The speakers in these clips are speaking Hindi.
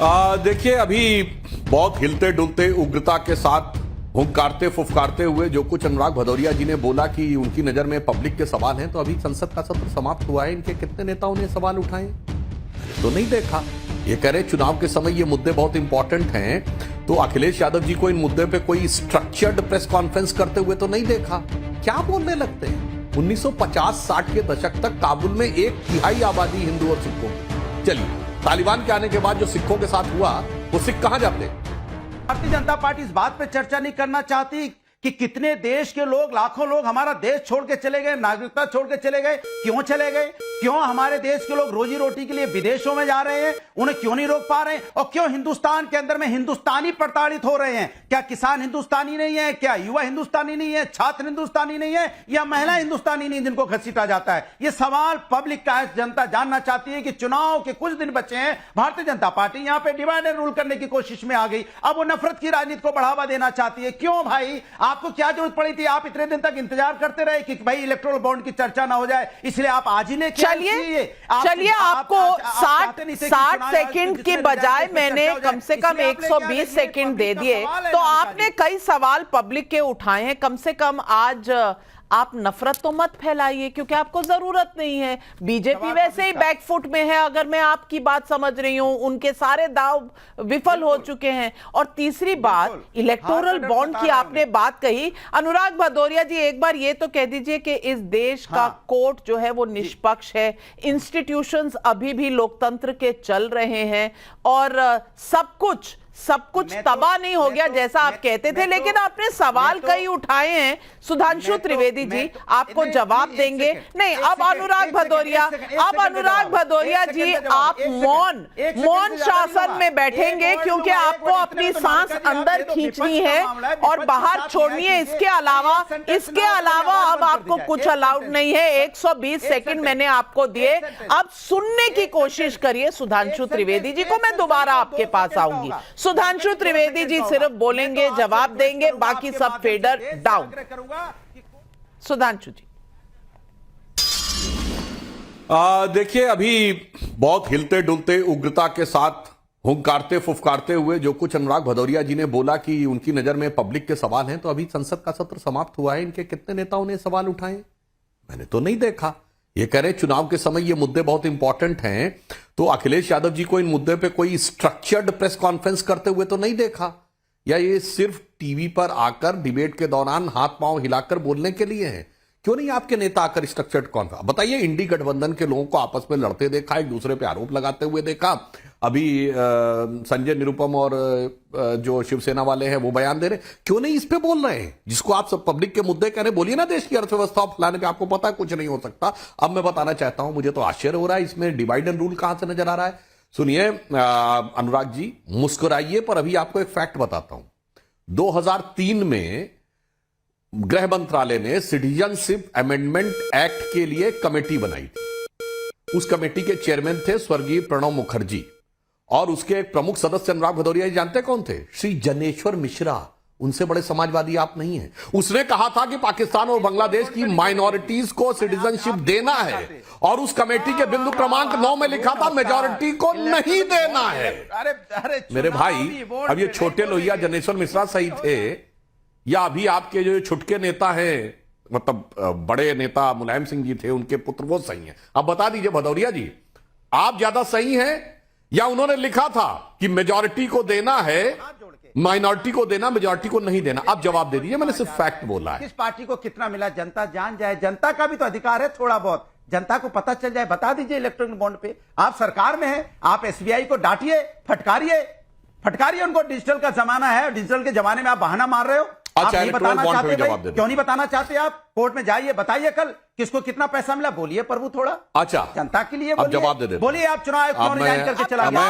देखिए अभी बहुत हिलते डुलते उग्रता के साथ हुंकारते फुफकारते हुए जो कुछ अनुराग भदौरिया जी ने बोला कि उनकी नजर में पब्लिक के सवाल हैं, तो अभी संसद का सत्र समाप्त हुआ है। इनके कितने नेताओं ने सवाल उठाए तो नहीं देखा। ये कह रहे चुनाव के समय ये मुद्दे बहुत इंपॉर्टेंट हैं, तो अखिलेश यादव जी को इन मुद्दे पे कोई स्ट्रक्चर्ड प्रेस कॉन्फ्रेंस करते हुए तो नहीं देखा। क्या बोलने लगते हैं। 1950-60 के दशक तक काबुल में 1/3 आबादी हिंदू और सिखों की। चलिए तालिबान के आने के बाद जो सिखों के साथ हुआ, वो सिख कहां जाते। भारतीय जनता पार्टी इस बात पे चर्चा नहीं करना चाहती कि कितने देश के लोग, लाखों लोग हमारा देश छोड़ के चले गए, नागरिकता छोड़ के चले गए। क्यों चले गए? क्यों हमारे देश के लोग रोजी रोटी के लिए विदेशों में जा रहे हैं? उन्हें क्यों नहीं रोक पा रहे हैं? और क्यों हिंदुस्तान के अंदर में हिंदुस्तानी प्रताड़ित हो रहे हैं? क्या किसान हिंदुस्तानी नहीं है? क्या युवा हिंदुस्तानी नहीं है? छात्र हिंदुस्तानी नहीं है? या महिला हिंदुस्तानी नहीं, जिनको घसीटा जाता है? ये सवाल पब्लिक का जनता जानना चाहती है कि चुनाव के कुछ दिन बचे हैं, भारतीय जनता पार्टी यहां पे डिवाइड एंड रूल करने की कोशिश में आ गई। अब वो नफरत की राजनीति को बढ़ावा देना चाहती है। क्यों भाई, आपको क्या जरूरत पड़ी थी? आप इतने दिन तक इंतजार करते रहे कि भाई इलेक्टोरल बॉन्ड की चर्चा ना हो जाए, इसलिए आप आज ही लेके चलिए आपको 60 सेकंड की बजाय मैंने कम से कम 120 सेकंड दे दिए, तो आपने कई सवाल पब्लिक के उठाए हैं। कम से कम आज आप नफरत तो मत फैलाइए, क्योंकि आपको जरूरत नहीं है। बीजेपी वैसे ही बैकफुट में है, अगर मैं आपकी बात समझ रही हूं। उनके सारे दाव विफल हो चुके हैं। और तीसरी बात, इलेक्टोरल बॉन्ड की आपने बात कही। अनुराग भदौरिया जी, एक बार ये तो कह दीजिए कि इस देश का कोर्ट जो है वो निष्पक्ष है, इंस्टीट्यूशंस अभी भी लोकतंत्र के चल रहे हैं, और सब कुछ तबाह नहीं हो गया जैसा आप कहते थे। लेकिन आपने सवाल कई उठाए हैं। सुधांशु त्रिवेदी जी आपको जवाब देंगे। नहीं, अब अनुराग भदौरिया जी आप मौन शासन में बैठेंगे, क्योंकि आपको अपनी सांस अंदर खींचनी है और बाहर छोड़नी है। इसके अलावा अब आपको कुछ अलाउड नहीं है। 120 सेकंड मैंने आपको दिए, अब सुनने की कोशिश करिए सुधांशु त्रिवेदी जी को। मैं दोबारा आपके पास आऊंगी। सुधांशु त्रिवेदी जी सिर्फ बोलेंगे, जवाब देंगे, बाकी सब फेडर डाउन। सुधांशु जी। देखिए अभी बहुत हिलते डुलते उग्रता के साथ हुंकारते फुफकारते हुए जो कुछ अनुराग भदौरिया जी ने बोला कि उनकी नजर में पब्लिक के सवाल हैं, तो अभी संसद का सत्र समाप्त हुआ है। इनके कितने नेताओं ने सवाल उठाए मैंने तो नहीं देखा। ये कह रहे चुनाव के समय ये मुद्दे बहुत इंपॉर्टेंट हैं, तो अखिलेश यादव जी को इन मुद्दे पे कोई स्ट्रक्चर्ड प्रेस कॉन्फ्रेंस करते हुए तो नहीं देखा। या ये सिर्फ टीवी पर आकर डिबेट के दौरान हाथ पांव हिलाकर बोलने के लिए है? क्यों नहीं आपके नेता आकर स्ट्रक्चर्ड कॉन्फ्रेंस बताइए। इंडी गठबंधन के लोगों को आपस में लड़ते देखा, एक दूसरे पे आरोप लगाते हुए देखा। अभी संजय निरुपम और जो शिवसेना वाले हैं वो बयान दे रहे, क्यों नहीं इस पे बोल रहे हैं? जिसको आप सब पब्लिक के मुद्दे कह रहे, बोलिए ना देश की अर्थव्यवस्था फैलाने के। आपको पता है कुछ नहीं हो सकता। अब मैं बताना चाहता हूं, मुझे तो आश्चर्य हो रहा है, इसमें डिवाइड एंड रूल कहां से नजर आ रहा है। सुनिए अनुराग जी, मुस्कुराइए, पर अभी आपको एक फैक्ट बताता हूं। 2003 में गृह मंत्रालय ने सिटीजनशिप अमेंडमेंट एक्ट के लिए कमेटी बनाई थी। उस कमेटी के चेयरमैन थे स्वर्गीय प्रणब मुखर्जी, और उसके एक प्रमुख सदस्य अनुराग भदौरिया जी जानते कौन थे? श्री जनेश्वर मिश्रा। उनसे बड़े समाजवादी आप नहीं हैं। उसने कहा था कि पाकिस्तान और बांग्लादेश की माइनॉरिटीज को सिटीजनशिप देना है, और उस कमेटी के बिंदु क्रमांक 9 में लिखा था मेजॉरिटी को नहीं देना है। अरे मेरे भाई, अब ये छोटे लोहिया जनेश्वर मिश्रा सही थे, या अभी आपके जो छुटके नेता हैं, मतलब बड़े नेता मुलायम सिंह जी थे, उनके पुत्र, वो सही हैं? अब बता दीजिए भदौरिया जी, आप ज्यादा सही हैं, या उन्होंने लिखा था कि मेजॉरिटी को देना है, माइनॉरिटी को देना, मेजॉरिटी को नहीं देना? आप जवाब दे दीजिए, मैंने सिर्फ फैक्ट बोला है। किस पार्टी को कितना मिला जनता जान जाए। जनता का भी तो अधिकार है थोड़ा बहुत, जनता को पता चल जाए। बता दीजिए इलेक्ट्रॉनिक बॉन्ड पे। आप सरकार में हैं, आप एसबीआई को डांटिए, फटकारिए उनको। डिजिटल का जमाना है, डिजिटल के जमाने में आप बहाना मार रहे हो। अच्छा, नहीं बताना चाहते भाई, क्यों नहीं बताना चाहते? आप कोर्ट में जाइए, बताइए कल किसको कितना पैसा मिला। बोलिए प्रभु थोड़ा। अच्छा, जनता के लिए अब जवाब दे दे। बोलिए आप चुनाव आयोग क्यों रिजाइन करके चला गया?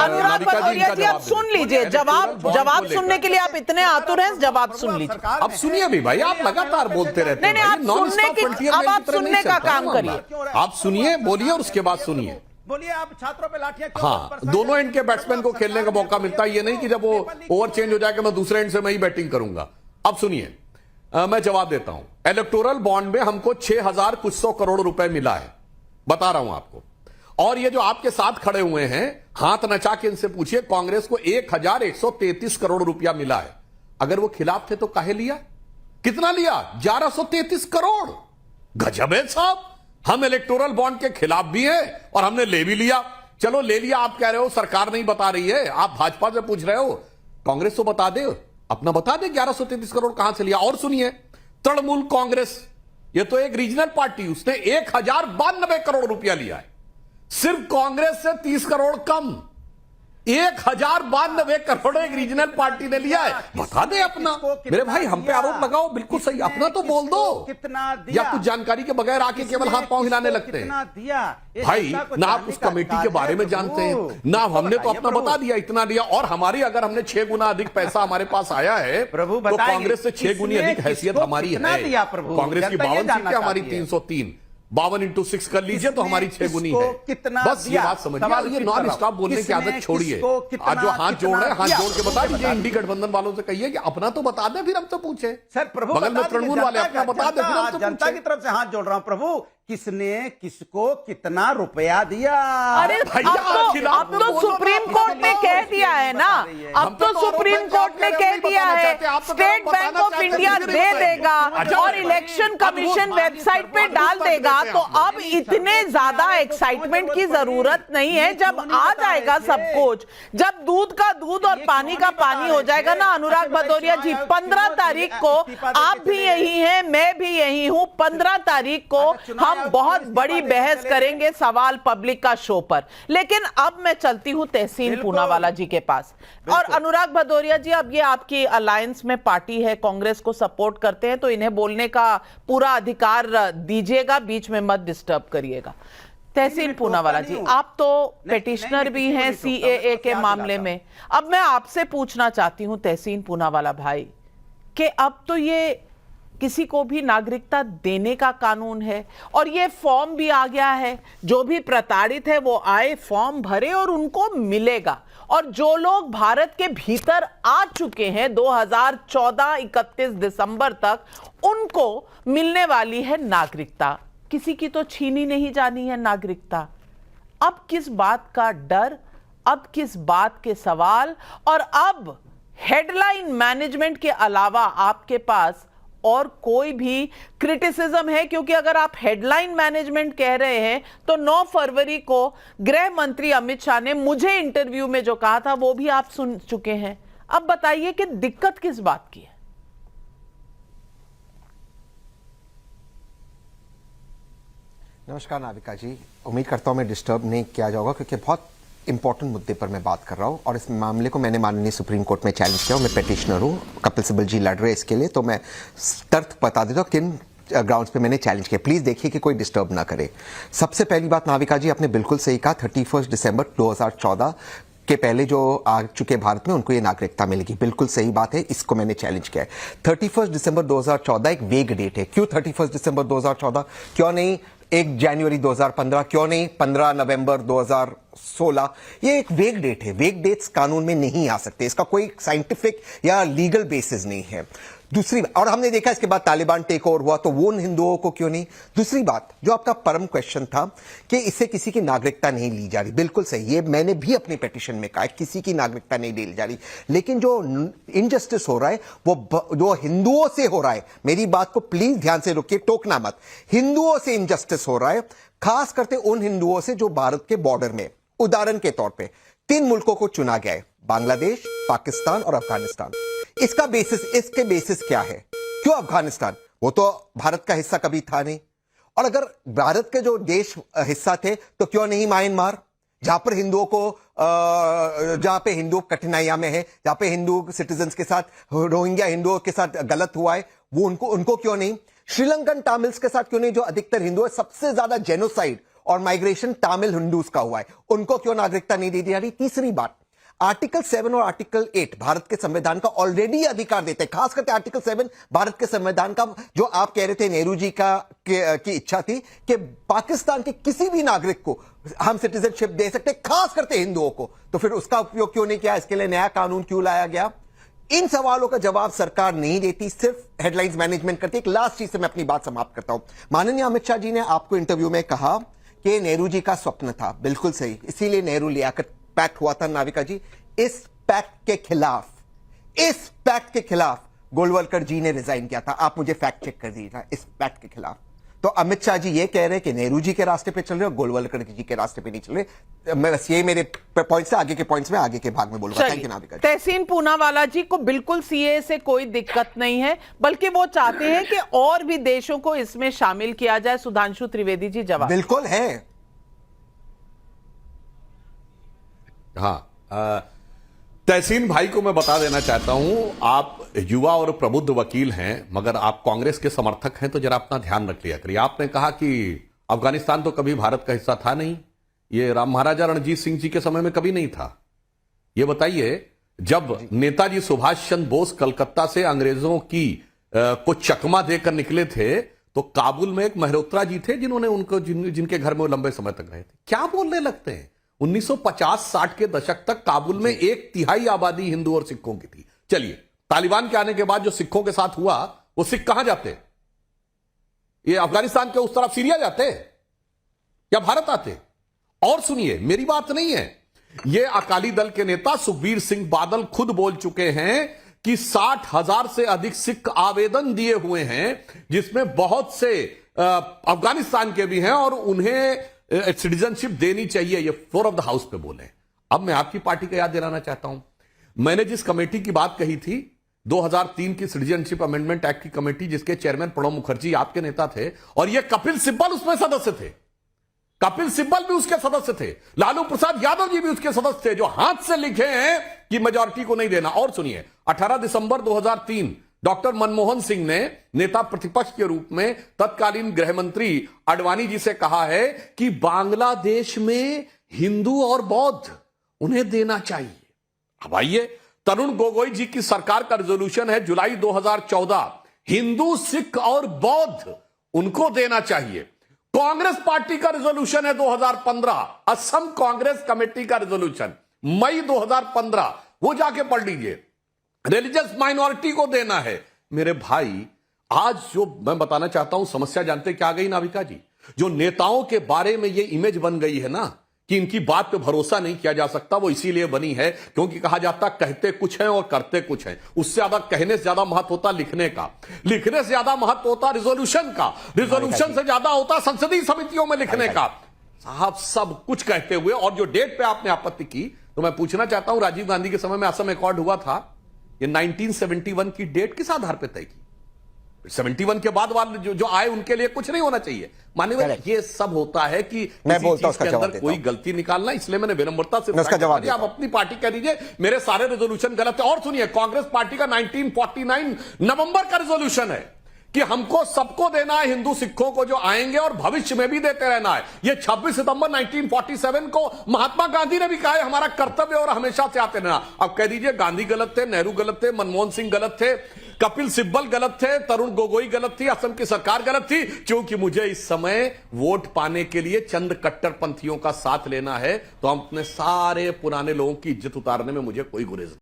अनुराग भदौरिया जी आप सुन लीजिए, जवाब सुनने के लिए आप इतने आतुर हैं, जवाब सुन लीजिए। अब सुनिए भी भाई, आप लगातार बोलते रहते हैं। नहीं, आप सुनने का काम करिए। आप सुनिए, बोलिए, और उसके बाद सुनिए। बोलिए आप छात्रों पे लाठियां क्यों? हाँ, दोनों एंड के बैट्समैन को खेलने का मौका मिलता है। ये नहीं कि जब वो ओवर चेंज हो जाए कि मैं दूसरे एंड से मैं ही बैटिंग करूंगा। अब सुनिए, मैं जवाब देता हूं। इलेक्टोरल बॉन्ड में हमको 6000 कुछ 100 करोड़ रुपए मिला है, बता रहा हूं आपको। और ये जो आपके साथ खड़े हुए हैं, हाथ नचा के इनसे पूछिए, कांग्रेस को 1133 करोड़ रुपया मिला है। अगर वो खिलाफ थे तो काहे लिया? कितना लिया? 1133 करोड़। गजब है साहब। हम इलेक्टोरल बॉन्ड के खिलाफ भी हैं और हमने ले भी लिया। चलो ले लिया, आप कह रहे हो सरकार नहीं बता रही है, आप भाजपा से पूछ रहे हो, कांग्रेस तो बता दे, अपना बता दे 1133 करोड़ कहां से लिया। और सुनिए, तृणमूल कांग्रेस, ये तो एक रीजनल पार्टी, उसने 1092 करोड़ रुपया लिया है। सिर्फ कांग्रेस से 30 करोड़ कम, 1092 करोड़ एक रीजनल पार्टी ने लिया है। बता दे अपना। मेरे भाई हम पे आरोप लगाओ, बिल्कुल सही, अपना तो बोल दो। कितना दिया? या कुछ जानकारी के बगैर आके केवल हाथ पांव हिलाने लगते हैं। कितना दिया? भाई ना आप उस कमेटी के बारे में जानते हैं, ना हमने तो अपना बता दिया इतना दिया। और हमारी, अगर हमने 6 गुना अधिक पैसा हमारे पास आया है प्रभु, तो कांग्रेस से 6 गुनी अधिक हैसियत हमारी है। कांग्रेस की 52 सीटें, हमारी 303। 52 × 6 कर लीजिए तो हमारी 6 गुनी है। बस ये बात समझिए। ये नॉन स्टॉप बोलने की आदत छोड़िए। आज जो हाथ जोड़ रहे हैं, हाथ जोड़ के बता दीजिए। इंडी गठबंधन वालों से कहिए कि अपना तो बता दें, फिर हम तो पूछे। सर प्रभु, बगल में तृणमूल वाले अपना बता दें, फिर हम तो जनता की तरफ से हाथ जोड़ रहा हूं। प्रभु, किसने किसको कितना रुपया दिया? अरे अब तो सुप्रीम कोर्ट ने कह दिया है ना, अब तो सुप्रीम कोर्ट ने कह दिया है स्टेट बैंक ऑफ इंडिया दे देगा और इलेक्शन कमीशन वेबसाइट पे डाल देगा। तो अब इतने ज्यादा एक्साइटमेंट की जरूरत नहीं है। जब आ जाएगा सब कुछ, जब दूध का दूध और पानी का पानी हो जाएगा ना अनुराग भदौरिया जी, 15 तारीख को आप भी यही हैं, मैं भी यही हूं, 15 तारीख को हम बहुत बड़ी बहस करेंगे सवाल पब्लिक का शो पर। लेकिन अब मैं चलती हूं तहसीन पूनावाला जी के पास। और अनुराग भदौरिया जी, अब ये आपकी अलायंस में पार्टी है, कांग्रेस को सपोर्ट करते हैं, तो इन्हें बोलने का पूरा अधिकार दीजिएगा, बीच में मत डिस्टर्ब करिएगा। तहसीन पूनावाला जी, आप तो पेटिशनर भी हैं सीएए के मामले में। अब मैं आपसे पूछना चाहती हूं तहसीन पूनावाला भाई, कि अब तो ये किसी को भी नागरिकता देने का कानून है और ये फॉर्म भी आ गया है। जो भी प्रताड़ित है वो आए, फॉर्म भरे और उनको मिलेगा। और जो लोग भारत के भीतर आ चुके हैं 2014 31 दिसंबर तक, उनको मिलने वाली है नागरिकता। किसी की तो छीनी नहीं जानी है नागरिकता। अब किस बात का डर, अब किस बात के सवाल, और अब हेडलाइन मैनेजमेंट के अलावा आपके पास और कोई भी क्रिटिसिज्म है? क्योंकि अगर आप हेडलाइन मैनेजमेंट कह रहे हैं तो 9 फरवरी को गृह मंत्री अमित शाह ने मुझे इंटरव्यू में जो कहा था वो भी आप सुन चुके हैं। अब बताइए कि दिक्कत किस बात की है? नमस्कार नाविका जी, उम्मीद करता हूं मैं डिस्टर्ब नहीं किया जाऊंगा, क्योंकि बहुत इंपॉर्टेंट मुद्दे पर मैं बात कर रहा हूं और इस मामले को मैंने माननीय सुप्रीम कोर्ट में चैलेंज किया और मैं पेटिशनर हूं। कपिल सिब्बल जी लड़ रहे हैं इसके लिए, तो मैं तर्क बता देता हूं किन ग्राउंड्स पे मैंने चैलेंज किया। प्लीज देखिए कि कोई डिस्टर्ब ना करे। सबसे पहली बात नाविका जी, आपने बिल्कुल सही कहा, 31 दिसंबर 2014 के पहले जो आ चुके भारत में उनको ये नागरिकता मिलेगी। बिल्कुल सही बात है, इसको मैंने चैलेंज किया है। 31 दिसंबर 2014 एक वेग डेट है। क्यों 31 दिसंबर 2014? क्यों नहीं 1 जनवरी 2015? क्यों नहीं 15 नवंबर 2016? ये एक वेग डेट है। वेग डेट्स कानून में नहीं आ सकते, इसका कोई साइंटिफिक या लीगल बेसिस नहीं है। दूसरी, और हमने देखा इसके बाद तालिबान टेक ओवर हुआ, तो वो उन हिंदुओं को क्यों नहीं? दूसरी बात, जो आपका परम क्वेश्चन था कि इससे किसी की नागरिकता नहीं ली जा रही, बिल्कुल सही, ये मैंने भी अपनी पिटीशन में कहा, किसी की नागरिकता नहीं ली जा रही। लेकिन जो इनजस्टिस हो रहा है वो जो हिंदुओं से हो रहा है, मेरी बात को प्लीज ध्यान से रुकिए, टोकना मत, हिंदुओं से इनजस्टिस हो रहा है, खास करके उन हिंदुओं से जो भारत के बॉर्डर में, उदाहरण के तौर पर 3 मुल्कों को चुना गया है, बांग्लादेश, पाकिस्तान और अफगानिस्तान। इसका बेसिस, इसके बेसिस क्या है? क्यों अफगानिस्तान? वो तो भारत का हिस्सा कभी था नहीं। और अगर भारत के जो देश हिस्सा थे तो क्यों नहीं म्यांमार, जहां पर हिंदुओं को जहां पे हिंदू कठिनाइयां में है, जहां पे हिंदू सिटीजन्स के साथ, रोहिंग्या हिंदुओं के साथ गलत हुआ है, वो उनको क्यों नहीं? श्रीलंकन तमिल्स के साथ क्यों नहीं, जो अधिकतर हिंदू है? सबसे ज्यादा जेनोसाइड और माइग्रेशन तमिल हिंदूज का हुआ है, उनको क्यों नागरिकता नहीं दी जा रही? तीसरी बात, आर्टिकल 7 और आर्टिकल 8 भारत के संविधान का ऑलरेडी अधिकार देते हैं, खास करके आर्टिकल 7 भारत के संविधान का, जो आप कह रहे थे नेहरू जी की इच्छा थी कि पाकिस्तान के किसी भी नागरिक को हम सिटीजनशिप दे सकते, खास करके हिंदुओं को, तो फिर उसका उपयोग क्यों नहीं किया? इसके लिए नया कानून क्यों लाया गया? इन सवालों का जवाब सरकार नहीं देती, सिर्फ हेडलाइंस मैनेजमेंट करती है। एक लास्ट चीज से मैं अपनी बात समाप्त करता हूं। माननीय अमित शाह जी ने आपको इंटरव्यू में कहा कि नेहरू जी का स्वप्न था, बिल्कुल सही, इसीलिए नेहरू लियाकत पैक्ट हुआ था नाविका जी। इस पैक्ट के खिलाफ गोलवलकर जी ने रिजाइन किया था। आप मुझे फैक्ट चेक कर दीजिएगा इस पैक्ट के खिलाफ। तो अमित शाह जी ये कह रहे हैं कि नेहरू जी के रास्ते पे चल रहे और गोलवलकर जी के रास्ते पे नहीं चल रहे। मैं बस ये मेरे पॉइंट्स से आगे के पॉइंट्स में आगे के भाग में बोलूंगा। थैंक यू नाविका जी। तहसीन पूनावाला जी को बिल्कुल सीए से कोई दिक्कत नहीं है, बल्कि वो चाहते हैं कि और भी देशों को इसमें शामिल किया जाए। सुधांशु त्रिवेदी जी जवाब। बिल्कुल है। हाँ, तहसीन भाई को मैं बता देना चाहता हूं, आप युवा और प्रबुद्ध वकील हैं, मगर आप कांग्रेस के समर्थक हैं, तो जरा अपना ध्यान रख लिया करिए। आपने कहा कि अफगानिस्तान तो कभी भारत का हिस्सा था नहीं, ये राम महाराजा रणजीत सिंह जी के समय में कभी नहीं था। ये बताइए, जब नेताजी सुभाष चंद्र बोस कलकत्ता से अंग्रेजों की को चकमा देकर निकले थे, तो काबुल में एक मेहरोत्रा जी थे जिन्होंने उनको जिनके घर में वो लंबे समय तक रहे थे। क्या बोलने लगते हैं? 1950-60 के दशक तक काबुल में 1/3 आबादी हिंदू और सिखों की थी। चलिए, तालिबान के आने के बाद जो सिखों के साथ हुआ, वो सिख कहां जाते? ये अफगानिस्तान के उस तरफ सीरिया जाते या भारत आते? और सुनिए, मेरी बात नहीं है, ये अकाली दल के नेता सुखबीर सिंह बादल खुद बोल चुके हैं कि 60,000 से अधिक सिख आवेदन दिए हुए हैं, जिसमें बहुत से अफगानिस्तान के भी हैं और उन्हें सिटीजनशिप देनी चाहिए। ये फ्लोर ऑफ द हाउस पे बोले। अब मैं आपकी पार्टी का याद दिलाना चाहता हूं, मैंने जिस कमेटी की बात कही थी, 2003 की सिटीजनशिप अमेंडमेंट एक्ट की कमेटी, जिसके चेयरमैन प्रणब मुखर्जी आपके नेता थे, और ये कपिल सिब्बल उसमें सदस्य थे। कपिल सिब्बल भी उसके सदस्य थे, लालू प्रसाद यादव जी भी उसके सदस्य थे, जो हाथ से लिखे हैं कि मेजॉरिटी को नहीं देना। और सुनिए, 18 दिसंबर 2003 डॉक्टर मनमोहन सिंह ने नेता प्रतिपक्ष के रूप में तत्कालीन गृह मंत्री आडवाणी जी से कहा है कि बांग्लादेश में हिंदू और बौद्ध उन्हें देना चाहिए। अब आइए, तरुण गोगोई जी की सरकार का रिजोल्यूशन है जुलाई 2014, हिंदू सिख और बौद्ध उनको देना चाहिए। कांग्रेस पार्टी का रिजोल्यूशन है 2015, असम कांग्रेस कमेटी का रिजोल्यूशन मई 2015, वो जाके पढ़ लीजिए। रिलीजियस माइनॉरिटी को देना है। मेरे भाई, आज जो मैं बताना चाहता हूं, समस्या जानते क्या आ गई नाविका जी? जो नेताओं के बारे में ये इमेज बन गई है ना कि इनकी बात पे भरोसा नहीं किया जा सकता, वो इसीलिए बनी है क्योंकि कहा जाता कहते कुछ है और करते कुछ है। उससे ज्यादा कहने से ज्यादा महत्व होता लिखने का, लिखने से ज्यादा महत्व होता रिजोल्यूशन का, रिजोल्यूशन से ज्यादा होता संसदीय समितियों में लिखने का। साहब, सब कुछ कहते हुए, और जो डेट पे आपने आपत्ति की, तो मैं पूछना चाहता हूं, राजीव गांधी के समय में असम अकॉर्ड हुआ था, ये 1971 की डेट किस आधार पर तय की? 71 के बाद वाले जो आए उनके लिए कुछ नहीं होना चाहिए। माननीय, ये सब होता है कि मैं किसी बोलता चीज के अंदर कोई गलती निकालना, इसलिए मैंने विनम्रता से उसका जवाब आप अपनी पार्टी कह दीजिए मेरे सारे रेजोल्यूशन गलत है। और सुनिए, कांग्रेस पार्टी का 1949 नवंबर का रेजोल्यूशन है कि हमको सबको देना है, हिंदू सिखों को जो आएंगे, और भविष्य में भी देते रहना है। ये 26 सितंबर 1947 को महात्मा गांधी ने भी कहा है हमारा कर्तव्य और हमेशा से आते रहना। अब कह दीजिए गांधी गलत थे, नेहरू गलत थे, मनमोहन सिंह गलत थे, कपिल सिब्बल गलत थे, तरुण गोगोई गलत थी, असम की सरकार गलत थी, क्योंकि मुझे इस समय वोट पाने के लिए चंद कट्टरपंथियों का साथ लेना है, तो हम अपने सारे पुराने लोगों की इज्जत उतारने में मुझे कोई गुरेज नहीं।